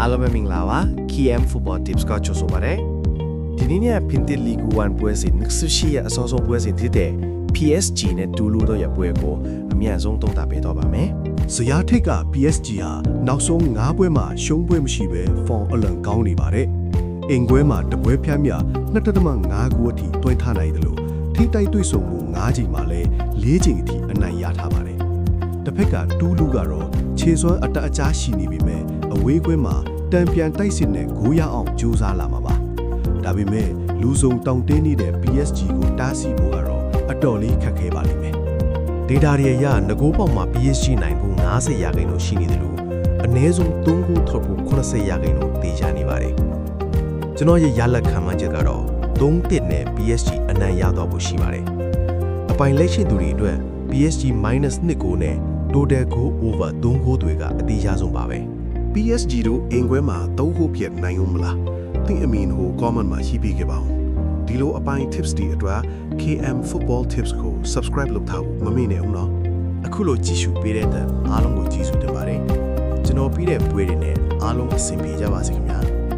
အားလုံးပဲမင်္ဂလာပါ KM Football Tips ကချိုဆိုပါရယ်ဒီနေ့ညဖင်တစ်လီဂူ1ပွဲစဉ်နက်ဆူရှိရဲ့အစောဆုံးပွဲစဉ်ဖြစ်တဲ့ PSG နဲ့တူလူတို့ရဲ့ပွဲကိုအမြတ်ဆုံးသုံးသပ်ပေးတော့ပါမယ်ဇယားထိတ်က PSG ဟာနောက်ဆုံး9ပွဲမှာရှုံးပွဲမရှိဘဲဖောင်အလံကောင်းနေပါတယ်အင်ကွဲမှာတပွဲဖြတ်မြ2.5ဂိုးအထိတွင်းထားနိုင်တယ်လို့ထိတိုက်တွေ့ဆုံမှု9ချိန်မှာလည်း4ချိန်အထိအနိုင်ရထားပါတယ်တစ်ဖက်ကတူလူကတော့ခြေစွမ်းအတအကြားရှိနေပြီမဲ့အဝေးကွင်းမှာတံပြန်တိုက်စစ်နဲ့ဂိုးရအောင်ကြိုးစားလာမှာပါဒါပေမဲ့လူစုံတောင်တင်းနေတဲ့ PSG ကိုတားဆီးဖို့ကတော့အတော်လေးခက်ခဲပါလိမ့်မယ်ဒေတာတွေအရငကိုးပေါက်မှာ PSG နိုင်ဖို့90ရာခိုင်နှုန်းရှိနေတယ်လို့အနည်းဆုံး3ဂိုးထုတ်ဖို့80ရာခိုင်နှုန်းတေချာနေပါတယ်ကျွန်တော်ရဲ့ရလက်ခံမှန်းချက်ကတော့3-1နဲ့ PSG အနိုင်ရတော့ဖို့ရှိပါတယ်အပိုင်လက်ရှိသူတွေအတွက် PSG -2 ဂိုးနဲ့ total goal over 3ဂိုးတွေကအသေးရဆုံးပါပဲ PSG တို့အင်ကွဲမှာ3ဂိုးပြတ်နိုင်ဦးမလားသင်အမင်ဟို comment မှာရေးပေးခဲ့ပါဦးဒီလိုအပိုင်း tips တွေအတွက် KM Football Tips ကို subscribe လုပ်ထားဖို့မမေ့နဲ့ဦးနော်အခုလိုကြည့်ရှုပေးတဲ့အတွက်အားလုံးကိုကျေးဇူးတင်ပါတယ်ကျွန်တော်ပြီးတဲ့ပွဲတွေနဲ့အားလုံးအဆင်ပြေကြပါစေခင်ဗျာ